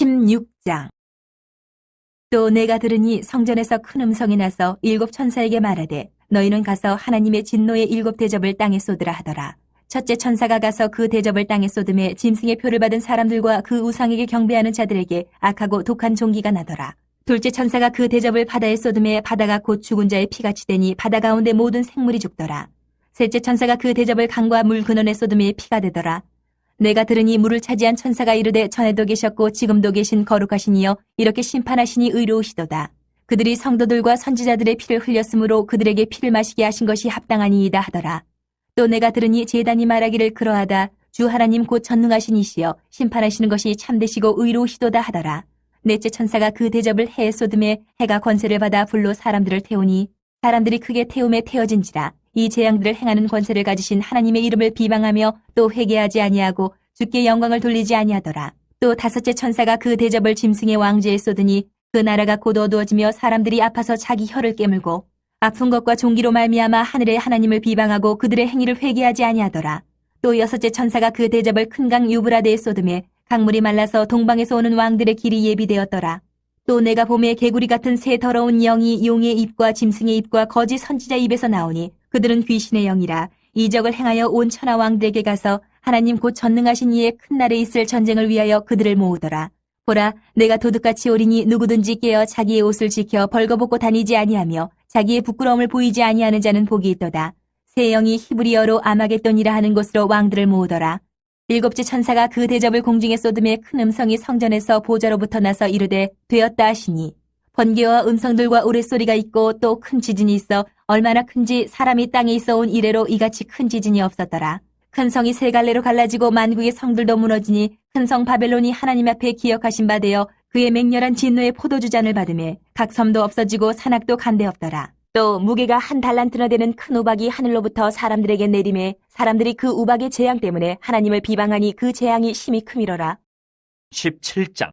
16장. 또 내가 들으니 성전에서 큰 음성이 나서 일곱 천사에게 말하되 너희는 가서 하나님의 진노의 일곱 대접을 땅에 쏟으라 하더라. 첫째 천사가 가서 그 대접을 땅에 쏟음에 짐승의 표를 받은 사람들과 그 우상에게 경배하는 자들에게 악하고 독한 종기가 나더라. 둘째 천사가 그 대접을 바다에 쏟음에 바다가 곧 죽은 자의 피같이 되니 바다 가운데 모든 생물이 죽더라. 셋째 천사가 그 대접을 강과 물 근원에 쏟음에 피가 되더라. 내가 들으니 물을 차지한 천사가 이르되 전에도 계셨고 지금도 계신 거룩하신 이여 이렇게 심판하시니 의로우시도다. 그들이 성도들과 선지자들의 피를 흘렸으므로 그들에게 피를 마시게 하신 것이 합당하니이다 하더라. 또 내가 들으니 제단이 말하기를 그러하다. 주 하나님 곧 전능하신 이시여 심판하시는 것이 참되시고 의로우시도다 하더라. 넷째 천사가 그 대접을 해에 쏟음에 해가 권세를 받아 불로 사람들을 태우니 사람들이 크게 태움에 태워진지라. 이 재앙들을 행하는 권세를 가지신 하나님의 이름을 비방하며 또 회개하지 아니하고 주께 영광을 돌리지 아니하더라. 또 다섯째 천사가 그 대접을 짐승의 왕제에 쏟으니 그 나라가 곧 어두워지며 사람들이 아파서 자기 혀를 깨물고 아픈 것과 종기로 말미암아 하늘의 하나님을 비방하고 그들의 행위를 회개하지 아니하더라. 또 여섯째 천사가 그 대접을 큰 강 유브라데에 쏟음에 강물이 말라서 동방에서 오는 왕들의 길이 예비되었더라. 또 내가 봄에 개구리 같은 새 더러운 영이 용의 입과 짐승의 입과 거짓 선지자 입에서 나오니 그들은 귀신의 영이라. 이적을 행하여 온 천하 왕들에게 가서 하나님 곧 전능하신 이의 큰 날에 있을 전쟁을 위하여 그들을 모으더라. 보라, 내가 도둑같이 오리니 누구든지 깨어 자기의 옷을 지켜 벌거벗고 다니지 아니하며 자기의 부끄러움을 보이지 아니하는 자는 복이 있도다. 새 영이 히브리어로 아마겟돈이라 하는 곳으로 왕들을 모으더라. 일곱째 천사가 그 대접을 공중에 쏟음에 큰 음성이 성전에서 보좌로부터 나서 이르되 되었다 하시니 번개와 음성들과 우레소리가 있고 또 큰 지진이 있어 얼마나 큰지 사람이 땅에 있어 온 이래로 이같이 큰 지진이 없었더라. 큰 성이 세 갈래로 갈라지고 만국의 성들도 무너지니 큰 성 바벨론이 하나님 앞에 기억하신 바 되어 그의 맹렬한 진노의 포도주잔을 받으매 각 섬도 없어지고 산악도 간데 없더라. 또 무게가 한 달란트나 되는 큰 우박이 하늘로부터 사람들에게 내림에 사람들이 그 우박의 재앙 때문에 하나님을 비방하니 그 재앙이 심히 크미러라. 17장.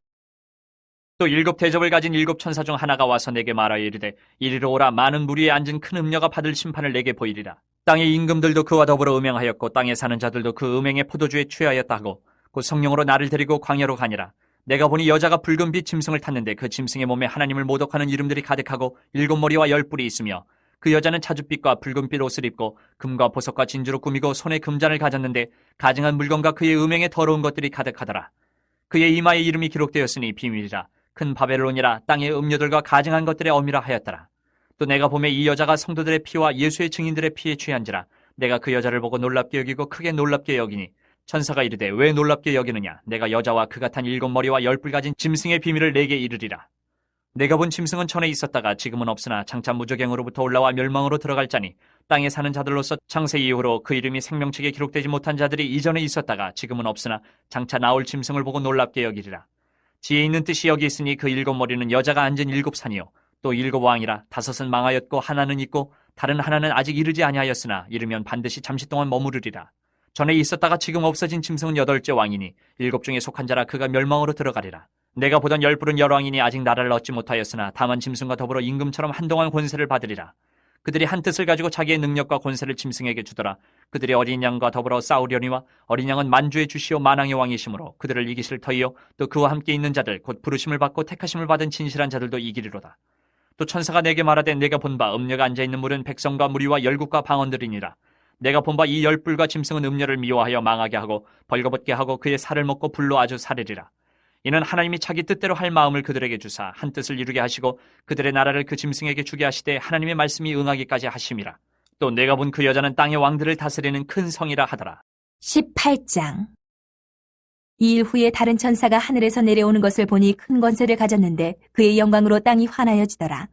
또 일곱 대접을 가진 일곱 천사 중 하나가 와서 내게 말하여 이르되 이리로 오라. 많은 물 위에 앉은 큰 음녀가 받을 심판을 내게 보이리라. 땅의 임금들도 그와 더불어 음행하였고 땅에 사는 자들도 그 음행의 포도주에 취하였다 하고 곧 성령으로 나를 데리고 광야로 가니라. 내가 보니 여자가 붉은 빛 짐승을 탔는데 그 짐승의 몸에 하나님을 모독하는 이름들이 가득하고 일곱 머리와 열 뿔이 있으며 그 여자는 자줏빛과 붉은빛 옷을 입고 금과 보석과 진주로 꾸미고 손에 금잔을 가졌는데 가증한 물건과 그의 음행에 더러운 것들이 가득하더라. 그의 이마에 이름이 기록되었으니 비밀이라. 큰 바벨론이라. 땅의 음료들과 가증한 것들의 어미라 하였더라. 또 내가 보매 이 여자가 성도들의 피와 예수의 증인들의 피에 취한지라. 내가 그 여자를 보고 놀랍게 여기고 크게 놀랍게 여기니 천사가 이르되 왜 놀랍게 여기느냐. 내가 여자와 그가 탄 일곱 머리와 열 뿔 가진 짐승의 비밀을 내게 이르리라. 내가 본 짐승은 전에 있었다가 지금은 없으나 장차 무저갱으로부터 올라와 멸망으로 들어갈 자니 땅에 사는 자들로서 창세 이후로 그 이름이 생명책에 기록되지 못한 자들이 이전에 있었다가 지금은 없으나 장차 나올 짐승을 보고 놀랍게 여기리라. 지혜 있는 뜻이 여기 있으니 그 일곱 머리는 여자가 앉은 일곱 산이요 또 일곱 왕이라. 다섯은 망하였고 하나는 있고 다른 하나는 아직 이르지 아니하였으나 이르면 반드시 잠시 동안 머무르리라. 전에 있었다가 지금 없어진 짐승은 여덟째 왕이니 일곱 중에 속한 자라. 그가 멸망으로 들어가리라. 내가 보던 열 뿔은 열 왕이니 아직 나라를 얻지 못하였으나 다만 짐승과 더불어 임금처럼 한동안 권세를 받으리라. 그들이 한 뜻을 가지고 자기의 능력과 권세를 짐승에게 주더라. 그들이 어린 양과 더불어 싸우려니와 어린 양은 만주의 주시오 만왕의 왕이시므로 그들을 이기실 터이요 또 그와 함께 있는 자들 곧 부르심을 받고 택하심을 받은 진실한 자들도 이기리로다. 또 천사가 내게 말하되 내가 본 바 음녀가 앉아있는 물은 백성과 무리와 열국과 방언들이니라. 내가 본 바 이 열뿔과 짐승은 음녀를 미워하여 망하게 하고 벌거벗게 하고 그의 살을 먹고 불로 아주 사르리라. 이는 하나님이 자기 뜻대로 할 마음을 그들에게 주사 한 뜻을 이루게 하시고 그들의 나라를 그 짐승에게 주게 하시되 하나님의 말씀이 응하기까지 하심이라. 또 내가 본 그 여자는 땅의 왕들을 다스리는 큰 성이라 하더라. 18장. 이 일 후에 다른 천사가 하늘에서 내려오는 것을 보니 큰 권세를 가졌는데 그의 영광으로 땅이 환하여지더라.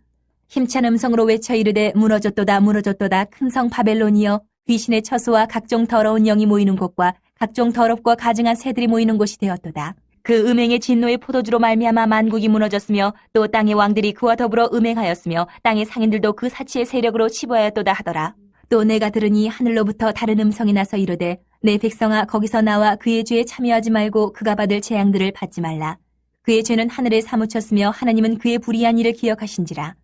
힘찬 음성으로 외쳐 이르되 무너졌도다 무너졌도다 큰 성 바벨론이여 귀신의 처소와 각종 더러운 영이 모이는 곳과 각종 더럽고 가증한 새들이 모이는 곳이 되었도다. 그 음행의 진노의 포도주로 말미암아 만국이 무너졌으며 또 땅의 왕들이 그와 더불어 음행하였으며 땅의 상인들도 그 사치의 세력으로 치부하였도다 하더라. 또 내가 들으니 하늘로부터 다른 음성이 나서 이르되 내 백성아 거기서 나와 그의 죄에 참여하지 말고 그가 받을 재앙들을 받지 말라. 그의 죄는 하늘에 사무쳤으며 하나님은 그의 불의한 일을 기억하신지라.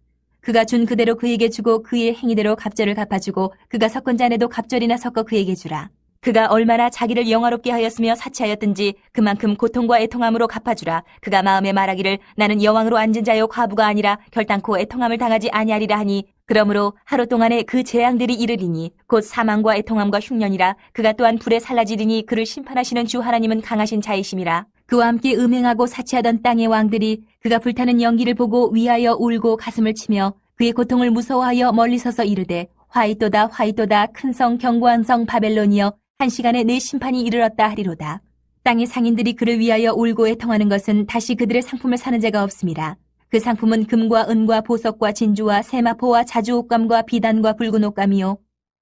그가 준 그대로 그에게 주고 그의 행위대로 갑절을 갚아주고 그가 섞은 잔에도 갑절이나 섞어 그에게 주라. 그가 얼마나 자기를 영화롭게 하였으며 사치하였든지 그만큼 고통과 애통함으로 갚아주라. 그가 마음에 말하기를 나는 여왕으로 앉은 자요 과부가 아니라 결단코 애통함을 당하지 아니하리라 하니 그러므로 하루 동안에 그 재앙들이 이르리니 곧 사망과 애통함과 흉년이라. 그가 또한 불에 살라지리니 그를 심판하시는 주 하나님은 강하신 자이심이라. 그와 함께 음행하고 사치하던 땅의 왕들이 그가 불타는 연기를 보고 위하여 울고 가슴을 치며 그의 고통을 무서워하여 멀리 서서 이르되 화이또다 화이또다 큰 성 견고한 성 바벨론이여 한 시간에 내 심판이 이르렀다 하리로다. 땅의 상인들이 그를 위하여 울고 애통하는 것은 다시 그들의 상품을 사는 자가 없음이라. 그 상품은 금과 은과 보석과 진주와 세마포와 자주옥감과 비단과 붉은 옷감이요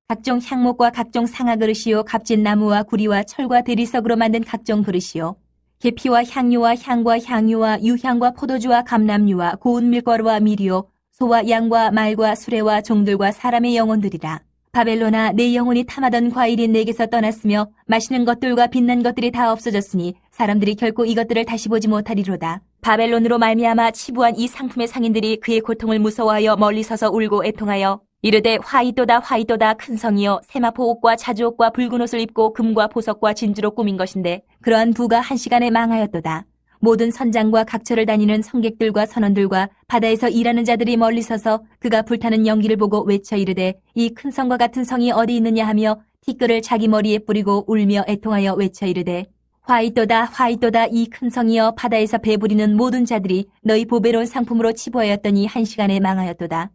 각종 향목과 각종 상아그릇이요 값진 나무와 구리와 철과 대리석으로 만든 각종 그릇이요 계피와 향료와 향과 향유와 유향과 포도주와 감람유와 고운 밀가루와 밀이요 소와 양과 말과 수레와 종들과 사람의 영혼들이라. 바벨론아 내 영혼이 탐하던 과일이 내게서 떠났으며 맛있는 것들과 빛난 것들이 다 없어졌으니 사람들이 결코 이것들을 다시 보지 못하리로다. 바벨론으로 말미암아 치부한 이 상품의 상인들이 그의 고통을 무서워하여 멀리 서서 울고 애통하여 이르되 화이또다 화이또다 큰 성이여 세마포 옷과 자주옷과 붉은 옷을 입고 금과 보석과 진주로 꾸민 것인데 그러한 부가 한 시간에 망하였도다. 모든 선장과 각처를 다니는 성객들과 선원들과 바다에서 일하는 자들이 멀리 서서 그가 불타는 연기를 보고 외쳐 이르되 이 큰 성과 같은 성이 어디 있느냐 하며 티끌을 자기 머리에 뿌리고 울며 애통하여 외쳐 이르되 화이또다 화이또다 이 큰 성이여 바다에서 배부리는 모든 자들이 너희 보배로운 상품으로 치부하였더니 한 시간에 망하였도다.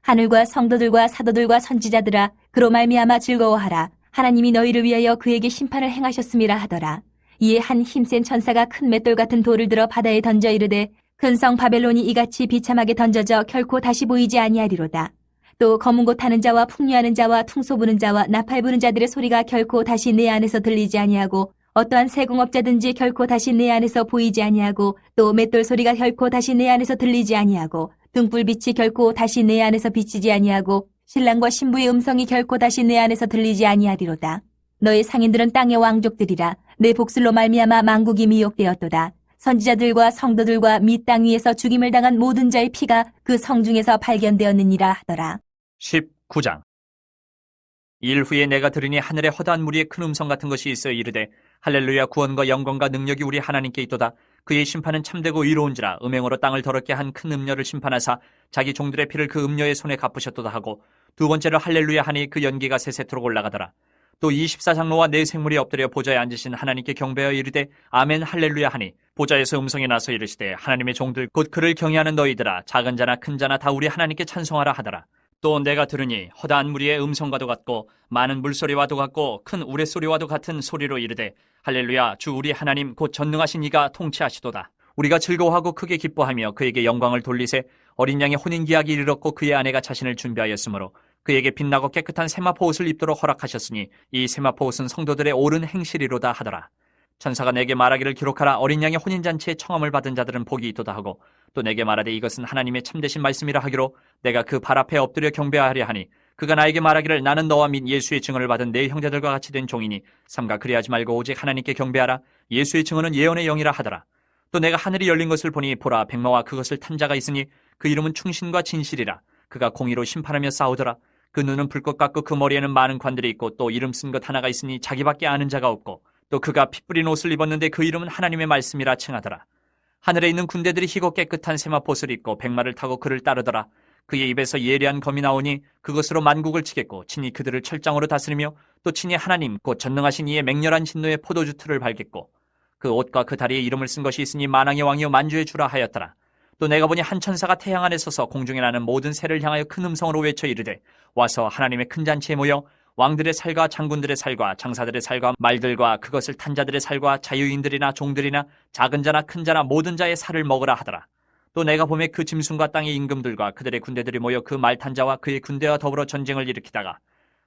하늘과 성도들과 사도들과 선지자들아 그로 말미암아 즐거워하라. 하나님이 너희를 위하여 그에게 심판을 행하셨음이라 하더라. 이에 한 힘센 천사가 큰 맷돌 같은 돌을 들어 바다에 던져 이르되 큰 성 바벨론이 이같이 비참하게 던져져 결코 다시 보이지 아니하리로다. 또 검은 곳 타는 자와 풍류하는 자와 퉁소 부는 자와 나팔 부는 자들의 소리가 결코 다시 내 안에서 들리지 아니하고 어떠한 세공업자든지 결코 다시 내 안에서 보이지 아니하고 또 맷돌 소리가 결코 다시 내 안에서 들리지 아니하고 등불빛이 결코 다시 내 안에서 비치지 아니하고 신랑과 신부의 음성이 결코 다시 내 안에서 들리지 아니하리로다. 너의 상인들은 땅의 왕족들이라. 내 복술로 말미암아 만국이 미혹되었도다. 선지자들과 성도들과 미 땅 위에서 죽임을 당한 모든 자의 피가 그 성 중에서 발견되었느니라 하더라. 19장. 일 후에 내가 들으니 하늘에 허다한 무리의 큰 음성 같은 것이 있어 이르되 할렐루야 구원과 영광과 능력이 우리 하나님께 있도다. 그의 심판은 참되고 의로운지라. 음행으로 땅을 더럽게 한 큰 음녀를 심판하사 자기 종들의 피를 그 음녀의 손에 갚으셨도다 하고 두 번째로 할렐루야 하니 그 연기가 세세토록 올라가더라. 또 24장로와 네 생물이 엎드려 보좌에 앉으신 하나님께 경배하여 이르되 아멘 할렐루야 하니 보좌에서 음성이 나서 이르시되 하나님의 종들 곧 그를 경외하는 너희들아 작은 자나 큰 자나 다 우리 하나님께 찬송하라 하더라. 또 내가 들으니 허다한 무리의 음성과도 같고 많은 물소리와도 같고 큰 우레소리와도 같은 소리로 이르되 할렐루야 주 우리 하나님 곧 전능하신 이가 통치하시도다. 우리가 즐거워하고 크게 기뻐하며 그에게 영광을 돌리세. 어린 양의 혼인기약이 이르렀고 그의 아내가 자신을 준비하였으므로 그에게 빛나고 깨끗한 세마포 옷을 입도록 허락하셨으니 이 세마포 옷은 성도들의 옳은 행실이로다 하더라. 천사가 내게 말하기를 기록하라. 어린 양의 혼인잔치에 청함을 받은 자들은 복이 있도다 하고 또 내게 말하되 이것은 하나님의 참되신 말씀이라 하기로 내가 그 발 앞에 엎드려 경배하려 하니 그가 나에게 말하기를 나는 너와 및 예수의 증언을 받은 내 형제들과 같이 된 종이니 삼가 그리하지 말고 오직 하나님께 경배하라. 예수의 증언은 예언의 영이라 하더라. 또 내가 하늘이 열린 것을 보니 보라 백마와 그것을 탄 자가 있으니 그 이름은 충신과 진실이라. 그가 공의로 심판하며 싸우더라. 그 눈은 불꽃 같고 그 머리에는 많은 관들이 있고 또 이름 쓴 것 하나가 있으니 자기밖에 아는 자가 없고 또 그가 피 뿌린 옷을 입었는데 그 이름은 하나님의 말씀이라 칭하더라. 하늘에 있는 군대들이 희고 깨끗한 세마포옷을 입고 백마를 타고 그를 따르더라. 그의 입에서 예리한 검이 나오니 그것으로 만국을 치겠고 친히 그들을 철장으로 다스리며 또 친히 하나님 곧 전능하신 이의 맹렬한 진노의 포도주 틀을 밟겠고 그 옷과 그 다리에 이름을 쓴 것이 있으니 만왕의 왕이요 만주의 주라 하였더라. 또 내가 보니 한 천사가 태양 안에 서서 공중에 나는 모든 새를 향하여 큰 음성으로 외쳐 이르되 와서 하나님의 큰 잔치에 모여 왕들의 살과 장군들의 살과 장사들의 살과 말들과 그것을 탄 자들의 살과 자유인들이나 종들이나 작은 자나 큰 자나 모든 자의 살을 먹으라 하더라. 또 내가 보매 그 짐승과 땅의 임금들과 그들의 군대들이 모여 그 말 탄 자와 그의 군대와 더불어 전쟁을 일으키다가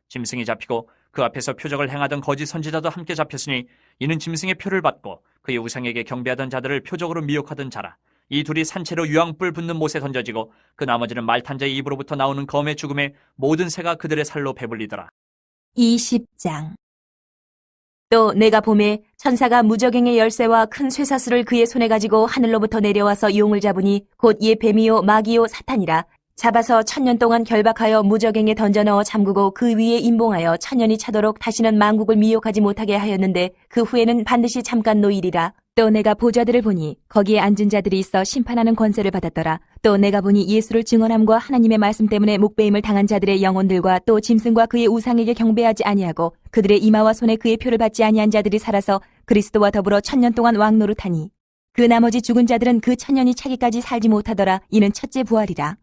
짐승이 잡히고 그 앞에서 표적을 행하던 거짓 선지자도 함께 잡혔으니 이는 짐승의 표를 받고 그의 우상에게 경배하던 자들을 표적으로 미혹하던 자라. 이 둘이 산채로 유황불 붙는 못에 던져지고 그 나머지는 말 탄 자의 입으로부터 나오는 검의 죽음에 모든 새가 그들의 살로 배불리더라. 20장. 또 내가 보매 천사가 무저갱의 열쇠와 큰 쇠사슬을 그의 손에 가지고 하늘로부터 내려와서 용을 잡으니 곧 예 뱀이요 마귀요 사탄이라. 잡아서 1000년 동안 결박하여 무적행에 던져 넣어 잠그고 그 위에 임봉하여 1000년이 차도록 다시는 만국을 미혹하지 못하게 하였는데 그 후에는 반드시 잠깐 노일이라. 또 내가 보좌들을 보니 거기에 앉은 자들이 있어 심판하는 권세를 받았더라. 또 내가 보니 예수를 증언함과 하나님의 말씀 때문에 목배임을 당한 자들의 영혼들과 또 짐승과 그의 우상에게 경배하지 아니하고 그들의 이마와 손에 그의 표를 받지 아니한 자들이 살아서 그리스도와 더불어 1000년 동안 왕노릇하니 그 나머지 죽은 자들은 그 1000년이 차기까지 살지 못하더라. 이는 첫째 부활이라.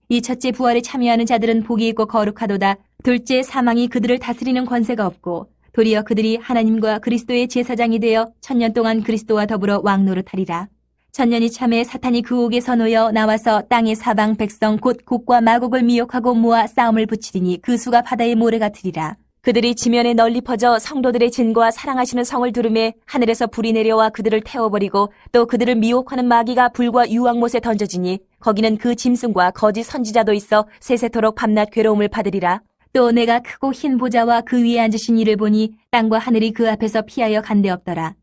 이 첫째 부활에 참여하는 자들은 복이 있고 거룩하도다. 둘째 사망이 그들을 다스리는 권세가 없고 도리어 그들이 하나님과 그리스도의 제사장이 되어 1000년 동안 그리스도와 더불어 왕노릇하리라. 1000년이 참에 사탄이 그 옥에서 놓여 나와서 땅의 사방 백성 곧 곡과 마곡을 미혹하고 모아 싸움을 붙이리니 그 수가 바다의 모래 같으리라. 그들이 지면에 널리 퍼져 성도들의 진과 사랑하시는 성을 두르매 하늘에서 불이 내려와 그들을 태워버리고 또 그들을 미혹하는 마귀가 불과 유황못에 던져지니 거기는 그 짐승과 거짓 선지자도 있어 세세토록 밤낮 괴로움을 받으리라. 또 내가 크고 흰 보좌와 그 위에 앉으신 이를 보니 땅과 하늘이 그 앞에서 피하여 간데 없더라.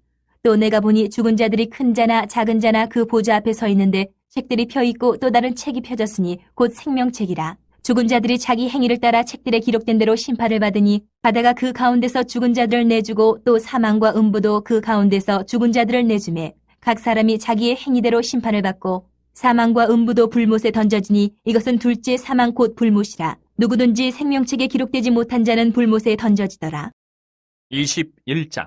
또 내가 보니 죽은 자들이 큰 자나 작은 자나 그 보좌 앞에 서 있는데 책들이 펴 있고 또 다른 책이 펴졌으니 곧 생명책이라. 죽은 자들이 자기 행위를 따라 책들에 기록된 대로 심판을 받으니 바다가 그 가운데서 죽은 자들을 내주고 또 사망과 음부도 그 가운데서 죽은 자들을 내주매 각 사람이 자기의 행위대로 심판을 받고 사망과 음부도 불못에 던져지니 이것은 둘째 사망 곧 불못이라. 누구든지 생명책에 기록되지 못한 자는 불못에 던져지더라. 21장.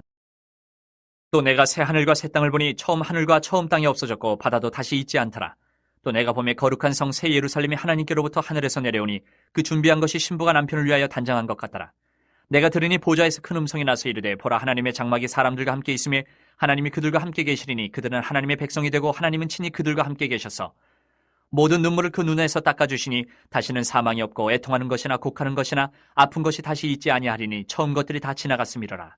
또 내가 새 하늘과 새 땅을 보니 처음 하늘과 처음 땅이 없어졌고 바다도 다시 있지 않더라. 또 내가 보매 거룩한 성 새 예루살렘이 하나님께로부터 하늘에서 내려오니 그 준비한 것이 신부가 남편을 위하여 단장한 것 같더라. 내가 들으니 보좌에서 큰 음성이 나서 이르되 보라 하나님의 장막이 사람들과 함께 있으며 하나님이 그들과 함께 계시리니 그들은 하나님의 백성이 되고 하나님은 친히 그들과 함께 계셔서 모든 눈물을 그 눈에서 닦아주시니 다시는 사망이 없고 애통하는 것이나 곡하는 것이나 아픈 것이 다시 있지 아니하리니 처음 것들이 다 지나갔음이로라.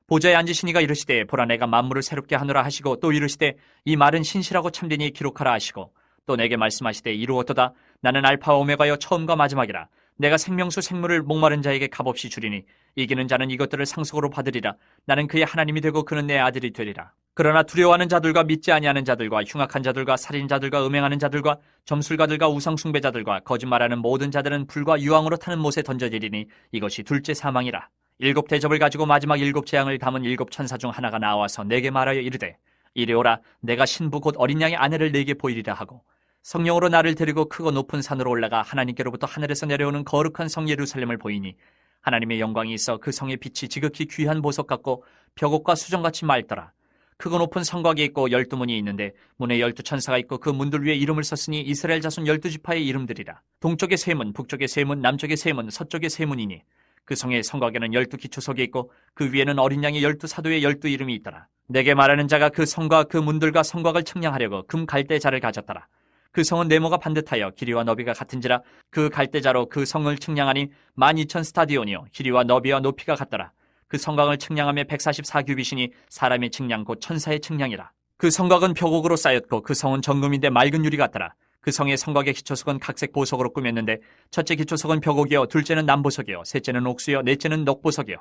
보좌에 앉으신 이가 이르시되 보라 내가 만물을 새롭게 하노라 하시고 또 이르시되 이 말은 신실하고 참되니 기록하라 하시고 또 내게 말씀하시되 이루었도다. 나는 알파와 오메가여 처음과 마지막이라. 내가 생명수 생물을 목마른 자에게 값없이 주리니 이기는 자는 이것들을 상속으로 받으리라. 나는 그의 하나님이 되고 그는 내 아들이 되리라. 그러나 두려워하는 자들과 믿지 아니하는 자들과 흉악한 자들과 살인자들과 음행하는 자들과 점술가들과 우상숭배자들과 거짓말하는 모든 자들은 불과 유황으로 타는 못에 던져지리니 이것이 둘째 사망이라. 7 대접을 가지고 마지막 7 재앙을 담은 7 천사 중 하나가 나와서 내게 말하여 이르되 이리 오라. 내가 신부 곧 어린 양의 아내를 내게 보이리라 하고 성령으로 나를 데리고 크고 높은 산으로 올라가 하나님께로부터 하늘에서 내려오는 거룩한 성 예루살렘을 보이니 하나님의 영광이 있어 그 성의 빛이 지극히 귀한 보석 같고 벽옥과 수정같이 맑더라. 크고 높은 성곽이 있고 12문이 있는데 문에 12천사가 있고 그 문들 위에 이름을 썼으니 이스라엘 자손 12지파의 이름들이라. 동쪽에 세 문, 북쪽에 세 문, 남쪽에 세 문, 서쪽에 세 문이니 그 성의 성곽에는 12기초석이 있고 그 위에는 어린 양의 12사도의 12 이름이 있더라. 내게 말하는 자가 그 성과 그 문들과 성곽을 측량하려고 금 갈대자를 가졌더라. 그 성은 네모가 반듯하여 길이와 너비가 같은지라. 그 갈대자로 그 성을 측량하니 12,000 스타디온이요 길이와 너비와 높이가 같더라. 그 성곽을 측량하며 144규빗이니 사람의 측량 곧 천사의 측량이라. 그 성곽은 벽옥으로 쌓였고 그 성은 정금인데 맑은 유리 같더라. 그 성의 성곽의 기초석은 각색 보석으로 꾸몄는데 첫째 기초석은 벽옥이요 둘째는 남보석이요 셋째는 옥수요 넷째는 녹보석이요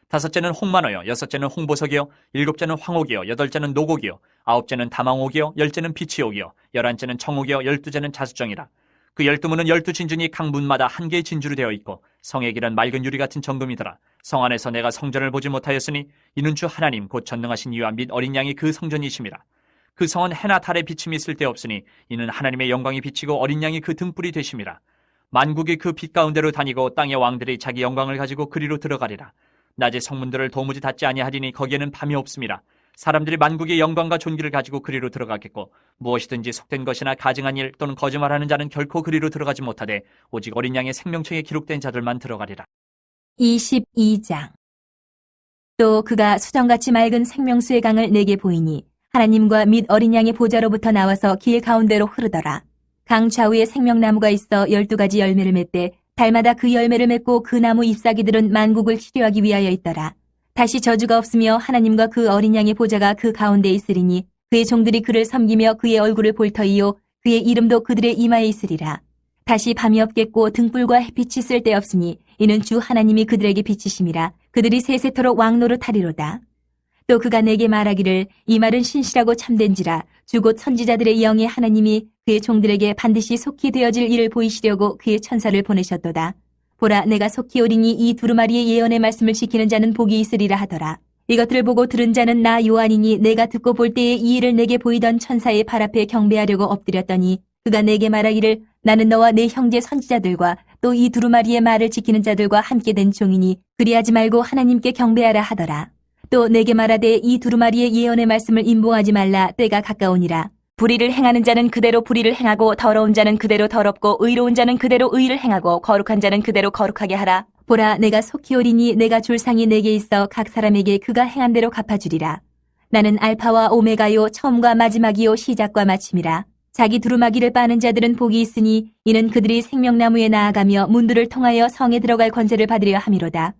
다섯째는 홍만호요 여섯째는 홍보석이요 일곱째는 황옥이요 여덟째는 노곡이요 아홉째는 다망옥이요 열째는 비치옥이요 11째는 청옥이요 12째는 자수정이라. 그 12문은 12진주니 각 문마다 한 개의 진주로 되어 있고 성의 길은 맑은 유리 같은 정금이더라. 성 안에서 내가 성전을 보지 못하였으니 이는 주 하나님 곧 전능하신 이와 및 어린 양이 그 성전이심이라. 그 성은 해나 달의 비침이 쓸데없으니 이는 하나님의 영광이 비치고 어린 양이 그 등불이 되심이라. 만국이 그 빛 가운데로 다니고 땅의 왕들이 자기 영광을 가지고 그리로 들어가리라. 낮에 성문들을 도무지 닫지 아니하리니 거기에는 밤이 없음이라. 사람들이 만국의 영광과 존귀를 가지고 그리로 들어가겠고 무엇이든지 속된 것이나 가증한 일 또는 거짓말하는 자는 결코 그리로 들어가지 못하되 오직 어린 양의 생명책에 기록된 자들만 들어가리라. 22장. 또 그가 수정같이 맑은 생명수의 강을 내게 보이니 하나님과 및 어린 양의 보좌로부터 나와서 길 가운데로 흐르더라. 강 좌우에 생명나무가 있어 12가지 열매를 맺되 달마다 그 열매를 맺고 그 나무 잎사귀들은 만국을 치료하기 위하여 있더라. 다시 저주가 없으며 하나님과 그 어린 양의 보좌가 그 가운데 있으리니 그의 종들이 그를 섬기며 그의 얼굴을 볼 터이요 그의 이름도 그들의 이마에 있으리라. 다시 밤이 없겠고 등불과 햇빛이 쓸데없으니 이는 주 하나님이 그들에게 비치심이라. 그들이 세세토록 왕노릇하리로다. 또 그가 내게 말하기를 이 말은 신실하고 참된지라. 주곧 선지자들의 영의 하나님이 그의 종들에게 반드시 속히 되어질 일을 보이시려고 그의 천사를 보내셨도다. 보라, 내가 속히 오리니 이 두루마리의 예언의 말씀을 지키는 자는 복이 있으리라 하더라. 이것들을 보고 들은 자는 나 요한이니 내가 듣고 볼 때에 이 일을 내게 보이던 천사의 발 앞에 경배하려고 엎드렸더니 그가 내게 말하기를 나는 너와 내 형제 선지자들과 또 이 두루마리의 말을 지키는 자들과 함께 된 종이니 그리하지 말고 하나님께 경배하라 하더라. 또 내게 말하되 이 두루마리의 예언의 말씀을 임봉하지 말라, 때가 가까우니라. 불의를 행하는 자는 그대로 불의를 행하고 더러운 자는 그대로 더럽고 의로운 자는 그대로 의를 행하고 거룩한 자는 그대로 거룩하게 하라. 보라, 내가 속히 오리니 내가 줄 상이 내게 있어 각 사람에게 그가 행한 대로 갚아주리라. 나는 알파와 오메가요 처음과 마지막이요 시작과 마침이라. 자기 두루마기를 빠는 자들은 복이 있으니 이는 그들이 생명나무에 나아가며 문들을 통하여 성에 들어갈 권세를 받으려 함이로다.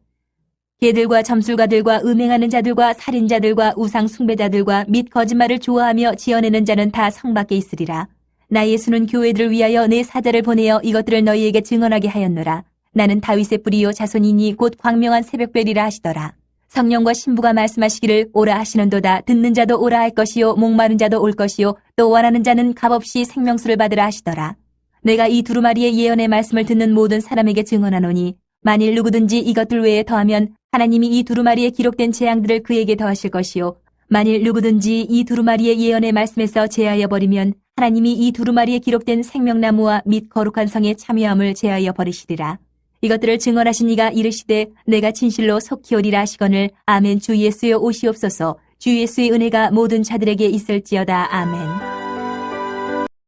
개들과 점술가들과 음행하는 자들과 살인자들과 우상 숭배자들과 및 거짓말을 좋아하며 지어내는 자는 다 성 밖에 있으리라. 나 예수는 교회들을 위하여 내 사자를 보내어 이것들을 너희에게 증언하게 하였노라. 나는 다윗의 뿌리요 자손이니 곧 광명한 새벽별이라 하시더라. 성령과 신부가 말씀하시기를 오라 하시는도다. 듣는 자도 오라 할 것이요 목마른 자도 올 것이요 또 원하는 자는 값없이 생명수를 받으라 하시더라. 내가 이 두루마리의 예언의 말씀을 듣는 모든 사람에게 증언하노니 만일 누구든지 이것들 외에 더하면 하나님이 이 두루마리에 기록된 재앙들을 그에게 더하실 것이요 만일 누구든지 이 두루마리의 예언의 말씀에서 제하여 버리면 하나님이 이 두루마리에 기록된 생명나무와 및 거룩한 성의 참여함을 제하여 버리시리라. 이것들을 증언하신 이가 이르시되 내가 진실로 속히 오리라 하시거늘 아멘. 주 예수여 오시옵소서. 주 예수의 은혜가 모든 자들에게 있을지어다. 아멘.